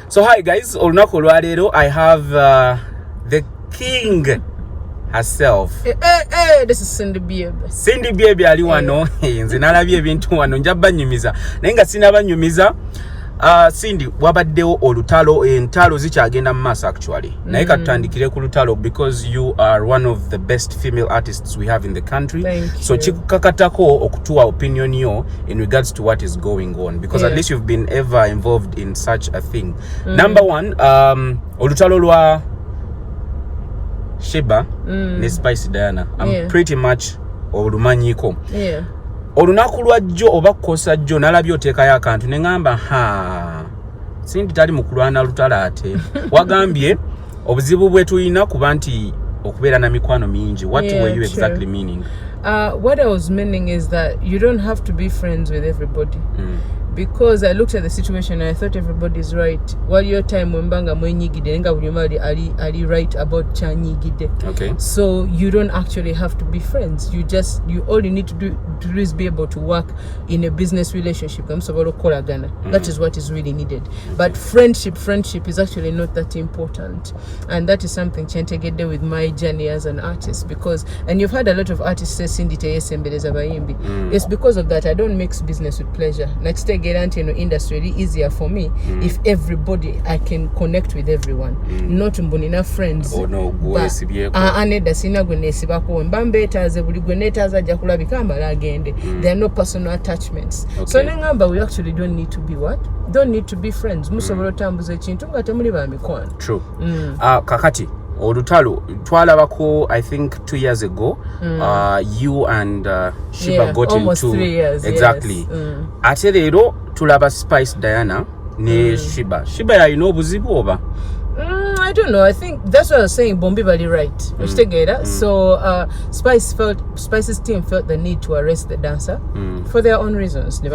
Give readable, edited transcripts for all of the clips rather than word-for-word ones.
So hi guys, olunaku olwaleero I have the king herself. This is Cindy Baby. Cindy Baby ali wano nze nalabye ebintu wano njabanyumiza naye nga sinabanyumiza. Cindy wabaddewo olutalo entalo zikyagenda mu maaso actually naye katutandikire ku lutalo because you are one of the best female artists we have in the country. So kikukakatako okutuwa opinion yo in regards to what is going on because at least you've been ever involved in such a thing. Number one, olutalo lwa Sheebah ne Spice Diana. I'm pretty much olumanyiko. Olunaku lwajjo oba kukosa jjo nalabye oteekayo akantu ne ngamba Cindy tali mu kulwana lutalo ate wagambye obuzibu bwe tulina kuba nti okubeera na mikwano mingi. What were you exactly meaning? What I was meaning is that you don't have to be friends with everybody. Because I looked at the situation and I thought everybody's right. While your time wembanga mwenyigide nga buli mali ali right about chanyigide. Okay. So you don't actually have to be friends. All you need to do is be able to work in a business relationship. That is what is really needed. But friendship is actually not that important. And that is something chentegede with my journey as an artist and you've had a lot of artists say Cindy teyesembeleza bayimbi. It's because of that I don't mix business with pleasure. Next day industry really easier for me if everybody I can connect with everyone. Not mbunina friends. Oh no, aneda sina gwenesibako mbambetaze buli gwenetaza ajja kulabika mbala agende. There are no personal attachments. So nengamba we actually don't need to be don't need to be friends. Musobola tambuza ekintu nga temuli ba mikwano. True. Kakati olutalo twalabako I think 2 years ago you and Sheebah got almost into 3 years, exactly. Ate leero tulaba Spice Diana ne Sheebah yalina obuzibu oba? I don't know. I think that's what I was saying. Bombi bali right. So Spice's team felt the need to arrest the dancer for their own reasons. To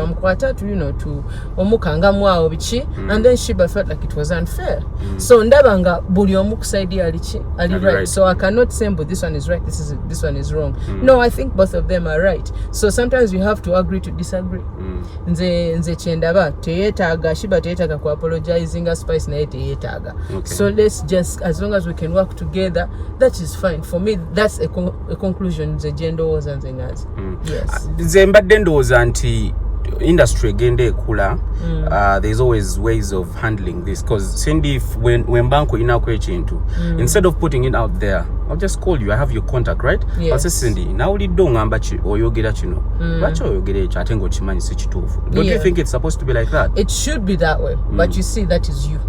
omukanga mwawo bichi, and then Sheebah felt like it was unfair. So ndabanga buli omukusaidi ali right. So I cannot say but this one is right, this one is wrong. No, I think both of them are right. So sometimes you have to agree to disagree. Nze chendaba teyetaga Sheebah teyetaga ku apologizing Spice naye teyetaga. So let's just, as long as we can work together, that is fine. For me, that's a conclusion. The gender was and things. Yes. Zembadde ndowooza nti industry egende ekula. There's always ways of handling this because Cindy, when banko inako ekintu, instead of putting it out there, I'll just call you. I have your contact, right? I'll say Cindy, now liddo ngamba ki oyogera kino. Lwaki oyogera ekyo ate ng'okimanyi si kituufu? Don't you think it's supposed to be like that? It should be that way, but you see, that is you.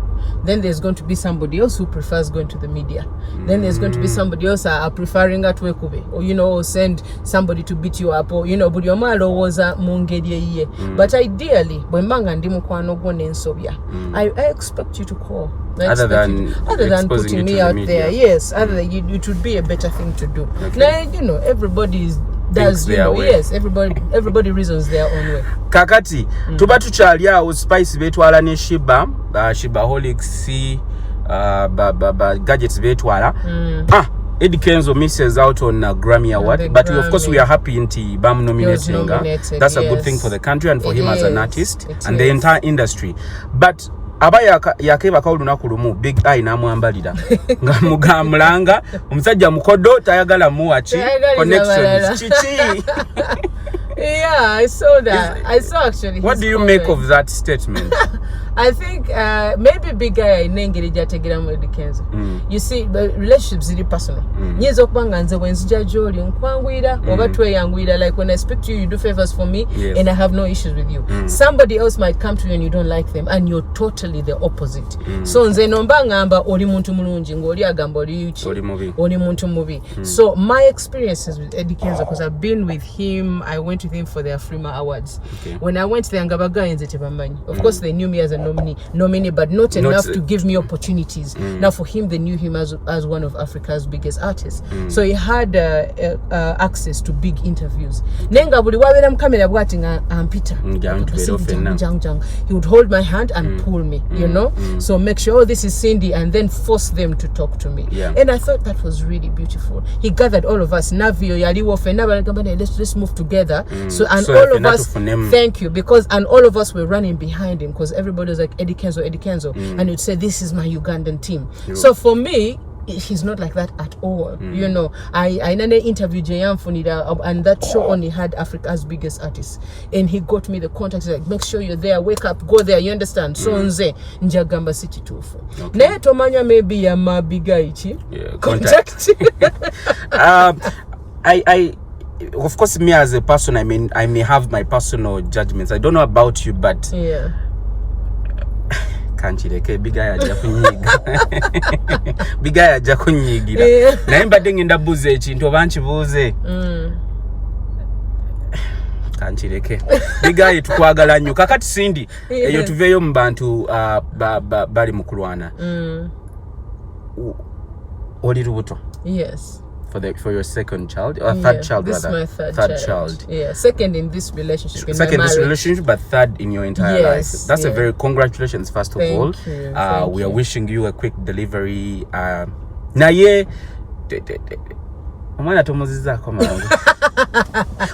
Then there's going to be somebody else who prefers going to the media. Then there's going to be somebody else preferring at wekube, or send somebody to beat you up, or buli omalo woza mungeri ye. But ideally, bwembanga ndi mukwano gwo nensobya, I expect you to call. Other than putting me out there, yes. Other than it would be a better thing to do. Now, everybody does everybody reasons their own way. Kakati tuba tukyali awo Spice betwala ne Sheebah Sheebaholics gadgets betwala Eddie Kenzo misses out on a Grammy Award, but of course we are happy nti bam nominating. That's a good thing for the country and for him as an artist and the entire industry. But aba yakeba olunaku lumu Big Eye namwambalira nga mugamulanga omusajja mukodo tayagala muwachi connections chichi. Yeah, I saw that. I saw actually. What do you make of that statement? I think maybe Big Guy nengerija tegera mu Kenzo. You see, the relationships really personal. Nyezo kubanga nze wenzija joli nkwangwira oba tweyangwira, like when I speak to you, you do favors for me and I have no issues with you. Somebody else might come to you and you don't like them and you're totally the opposite. So nze nomba ngamba oli muntu mulungi ngoli agamba oli yuchi oli muntu mubi. So my experiences with Eddie Kenzo, because I've been with him, I went with him for their Afrima Awards. When I went there ngabaga nze tebammanyi. Of course they knew me as a nominee, but not enough to give me opportunities. Now for him, they knew him as one of Africa's biggest artists. So he had access to big interviews. Nenga buli wabera mkamera bwati ampita. He would hold my hand and pull me, So make sure this is Cindy and then force them to talk to me. And I thought that was really beautiful. He gathered all of us. Navio yaliwo fena let's move together. So all of us, thank you, because all of us were running behind him because everybody was like Eddie Kenzo, and you'd say this is my Ugandan team. So for me, he's not like that at all. You know, I interviewed Jayam Funida, and that show only had Africa's biggest artists, and he got me the contacts, like, make sure you're there, wake up, go there, you understand? So nze njagamba city tufu naye tomanya maybe ya mabiga ichi contact. I of course, me as a person, I mean, I may have my personal judgments. I don't know about you, but kanchireke bigaya ajja kunyiga bigaya ajja kunyigira naye mbadde ngenda buuza ekintu oba nkibuuze kanchireke bigaya tukwagala nnyo kakati Sindi eyo tuveeyo mu bantu bali mu kulwana oli lubuto. Yes. For your second child or third child, this rather. This is my third child. Yeah, second in this relationship. Second in this relationship, but third in your entire life. That's a very congratulations. First of all, we are wishing you a quick delivery. Naye, omwana tomuziza komangu.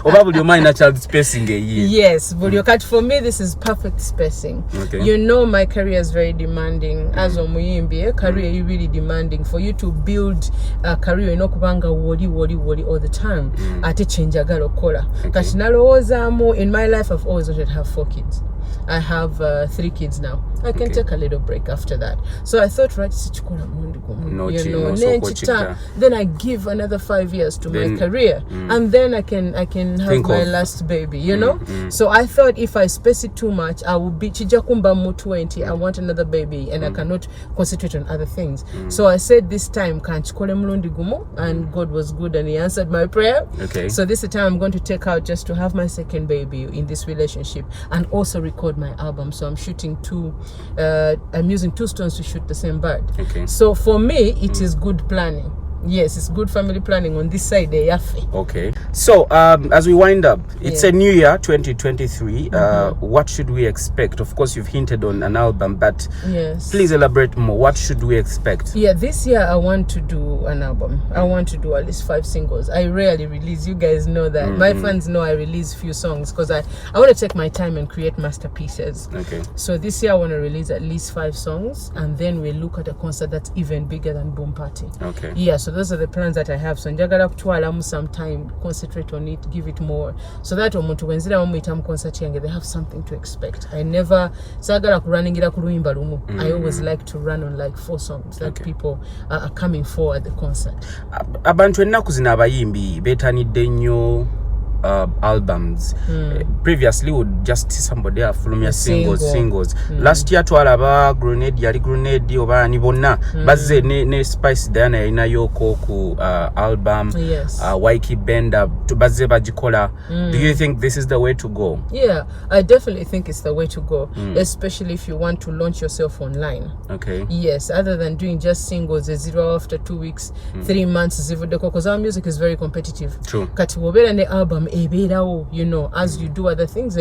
Oba buli omwana child spacing a year. Yes, but for me this is perfect spacing. Okay. You know my career is very demanding. As omuyimbi, career is really demanding. For you to build a career, kubanga wodi all the time. Ate change agalo kola. Kati nalowoozamu, in my life I've always wanted to have 4 kids. I have 3 kids now. I can take a little break after that. So I thought, right, then I give another 5 years to my career, and then I can have my last baby, you know. So I thought if I space it too much, I will be chijakumba mu 20. I want another baby, and I cannot concentrate on other things. So I said this time, kanchikole mulundi gumu, and God was good and He answered my prayer. Okay. So this is the time I'm going to take out just to have my second baby in this relationship, and also record my album. So I'm shooting I'm using 2 stones to shoot the same bird. Okay. So for me, it is good planning. Yes, it's good family planning on this side. Okay. So as we wind up, it's a new year, 2023. What should we expect? Of course, you've hinted on an album, but please elaborate more. What should we expect? Yeah, this year I want to do an album. I want to do at least 5 singles. I rarely release. You guys know that. My fans know I release few songs because I want to take my time and create masterpieces. Okay. So this year I want to release at least 5 songs, and then we look at a concert that's even bigger than Boom Party. Okay. Yeah. So those are the plans that I have. So njagala kutwalamu some time, concentrate on it, give it more, so that omuntu wenzira omuyitamu concert yange, they have something to expect. I never sagala kuruningira ku luyimba lumu. I always like to run on like 4 songs that people are coming for at the concert. Abantu ennaku zino abayimbi betanidde nnyo albums. Previously would just see somebody fulumya singles. Last year twalaba Grenade yali Grenade oba ni bonna bazze ne Spice Diana yalina yoko ku album. Waiki Benda bazze bagikola. Do you think this is the way to go? Yeah, I definitely think it's the way to go, especially if you want to launch yourself online. Okay. Yes, other than doing just singles, a 0 after 2 weeks, 3 months, because our music is very competitive. True. Kati wobera ne album you know, as you do other things,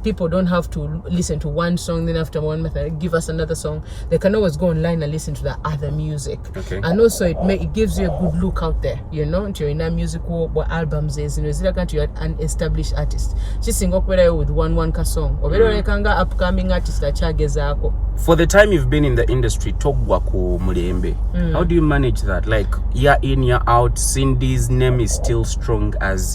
people don't have to listen to one song, then after 1 month give us another song. They can always go online and listen to the other music. Okay. And also it gives you a good look out there, you know, into your musical what albums is, you know, you're an established artist. Just sing up with one song or upcoming artist. For the time you've been in the industry, how do you manage that? Like year in, year out, Cindy's name is still strong as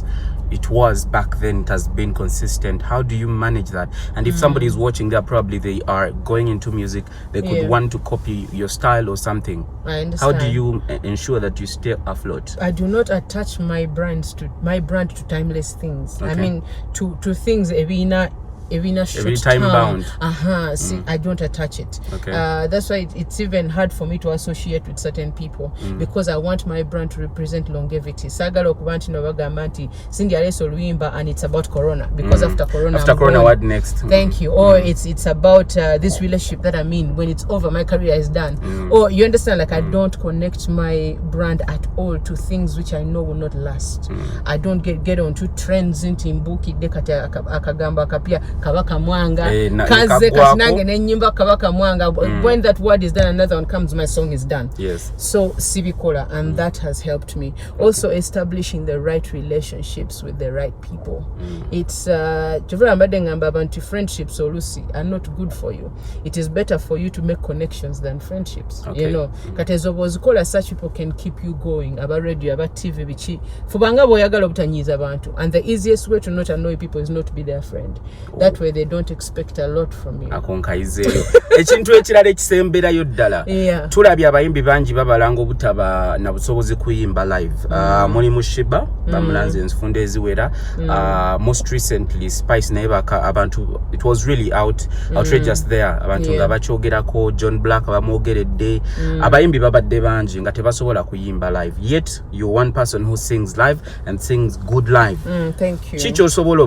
it was back then. It has been consistent. How do you manage that? And if somebody is watching there, probably they are going into music, they could want to copy your style or something. I understand. How do you ensure that you stay afloat? I do not attach my brand to timeless things. Okay. I mean to things every time bound. See, I don't attach it. Okay. That's why it's even hard for me to associate with certain people, because I want my brand to represent longevity. Sagala okubanti nobagamba nti Cindy Aleso Luimba and it's about Corona, because after Corona what next? Thank you. Or it's about this relationship that I'm in. When it's over, my career is done. Or you understand, like I don't connect my brand at all to things which I know will not last. I don't get onto trends in Timbuki Dekata Akagamba Kapia. kabaka mwanga kaze kasinange nenyimba kabaka mwanga when that word is done another one comes my song is done. Yes. So sibikola and that has helped me. Also establishing the right relationships with the right people. It's abantu friendships or Lucy are not good for you. It is better for you to make connections than friendships. Okay. You know katezobozikola such people can keep you going aba radio aba TV bichi fubanga boyagala obutanyiza abantu and the easiest way to not annoy people is not to be their friend. That way they don't expect a lot from you. Akonkaizeyo ekintu ekirala ekisemberayo ddala tulabye abayimbi bangi babalanga obutaba na busobozi kuyimba live. Mulimu Sheebah bamulanze nfunde eziwera. Most recently Spice naye abantu it was really outrageous there abantu nga bakyogerako John Black bamwogeredde abayimbi babadde bangi nga tebasobola kuyimba live, yet you're one person who sings live and sings good live. Thank you. Chicho sobola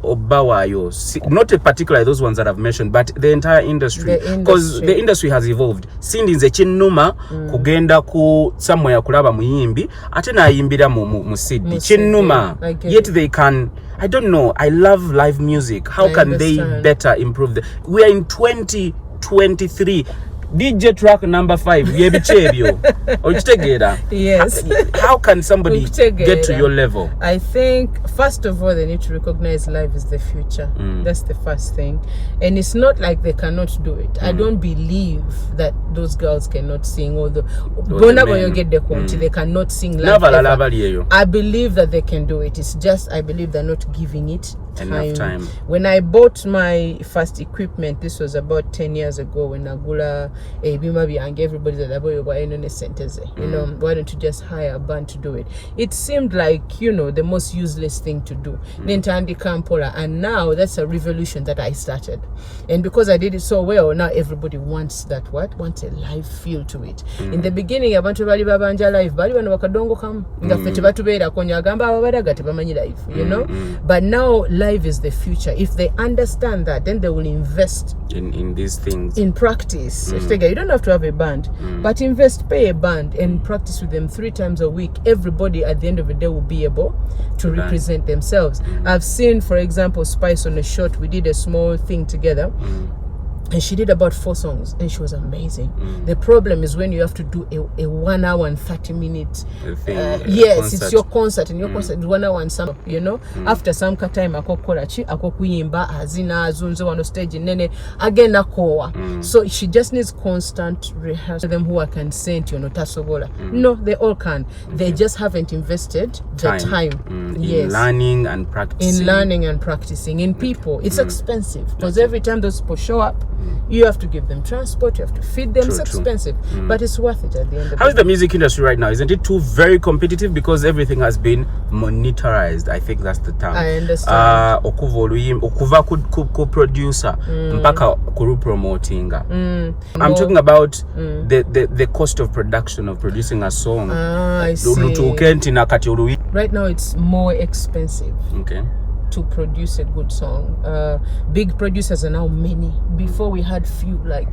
obba wayo, not particularly those ones that I've mentioned, but the entire industry, because the industry has evolved. Sindi nze kinnuma kugenda ku somewhere kulaba muyimbi ate nayimbira mu CD kinnuma, yet they can, I don't know, I love live music. How can they better improve we are in 2023. DJ track number 5 yebichebyo okitegera. Yes. How can somebody get to your level? I think first of all they need to recognize life is the future. That's the first thing, and it's not like they cannot do it. I don't believe that those girls cannot sing, or they cannot sing live. I believe that they can do it. It's just I believe they're not giving it enough time. When I bought my first equipment, this was about 10 years ago, when Nagula bima byange everybody that you know, why don't you just hire a band to do it? It seemed like, you know, the most useless thing to do. And now that's a revolution that I started, and because I did it so well, now everybody wants that wants a live feel to it. In the beginning abantu bali babanja live bali bano bakadongo kam nga fete batubeera konya agamba ababadaga tebamanyi live, you know. But now live is the future. If they understand that, then they will invest in these things, in practice. You don't have to have a band, but pay a band and practice with them 3 times a week. Everybody at the end of the day will be able to represent themselves. I've seen, for example, Spice on a shot. We did a small thing together. And she did about 4 songs and she was amazing. The problem is when you have to do a 1 hour and 30 minutes yes, it's your concert, and your concert is 1 hour and some, you know. After some time akokolachi akokuyimba azina azunzo on stage nene again akowa. So she just needs constant rehearsal. Them who can sing, you know, tasobola. No, they all can. They just haven't invested the time. In learning and practicing. In people, it's expensive because every time those people show up, you have to give them transport, you have to feed them. It's expensive, but it's worth it at the end of the day. How is the music industry right now? Isn't it too very competitive because everything has been monetized? I think that's the term. I understand. Okuva ku producer mpaka kuru promotinga. I'm talking about the cost of production of producing a song. I see. Right now it's more expensive. Okay. To produce a good song. Big producers are now many. Before we had few, like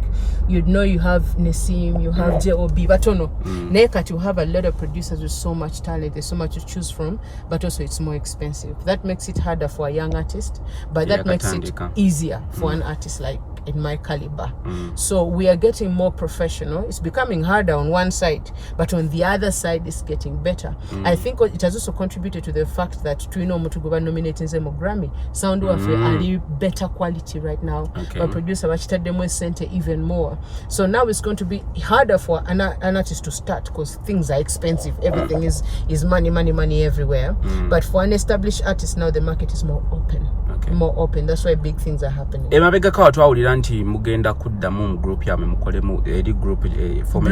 you'd know you have Nessim, you have J.O.B. but no. Nekat you have a lot of producers with so much talent, there's so much to choose from, but also it's more expensive. That makes it harder for a young artist, but that makes it easier for an artist like in my caliber. So we are getting more professional. It's becoming harder on one side, but on the other side it's getting better. I think it has also contributed to the fact that Twino Mutuguba nominating them Grammy sound are better quality right now. But producer them center even more. So now it's going to be harder for an artist to start because things are expensive. Everything is money everywhere. But for an established artist now the market is more open. More open. That's why big things are happening. Emabega ka twawulira nti mugenda kuddamu mu group ya mukolemu eri group from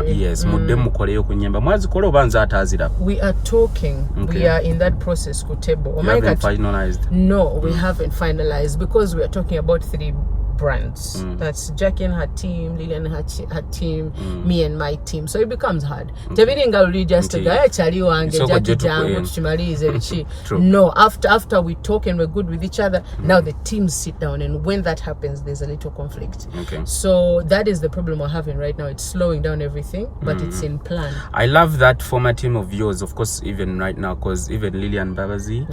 years mudde mukoleyo kunyemba mwazikola obanza atazira. We are talking. We are in that process ku table. You haven't finalized? No, we haven't finalized because we are talking about 3 brands. That's Jackie and her team, Lillian and her team, me and my team. So it becomes hard. No, after we talk and we're good with each other, now the teams sit down, and when that happens, there's a little conflict. So that is the problem we're having right now. It's slowing down everything, but it's in plan. I love that former team of yours, of course, even right now, because even Lillian Babazi,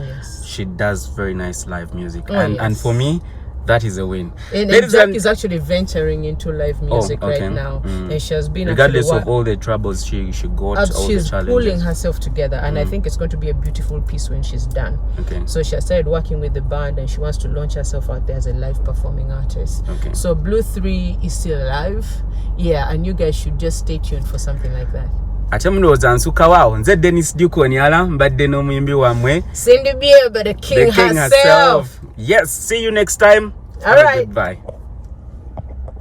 she does very nice live music. And for me, That is a win. And Jack is actually venturing into live music right now. And she has been regardless of all the troubles she got, all she's the challenges. pulling herself together, and I think it's going to be a beautiful piece when she's done. So she has started working with the band, and she wants to launch herself out there as a live performing artist. So Blue 3 is still alive. Yeah, and you guys should just stay tuned for something like that. Ate munoza nsuka wao nze Dennis Dukoni ala mbadde n'omuyimbi wamwe Cindy Bieber, the king herself. Yes, see you next time. All right, goodbye.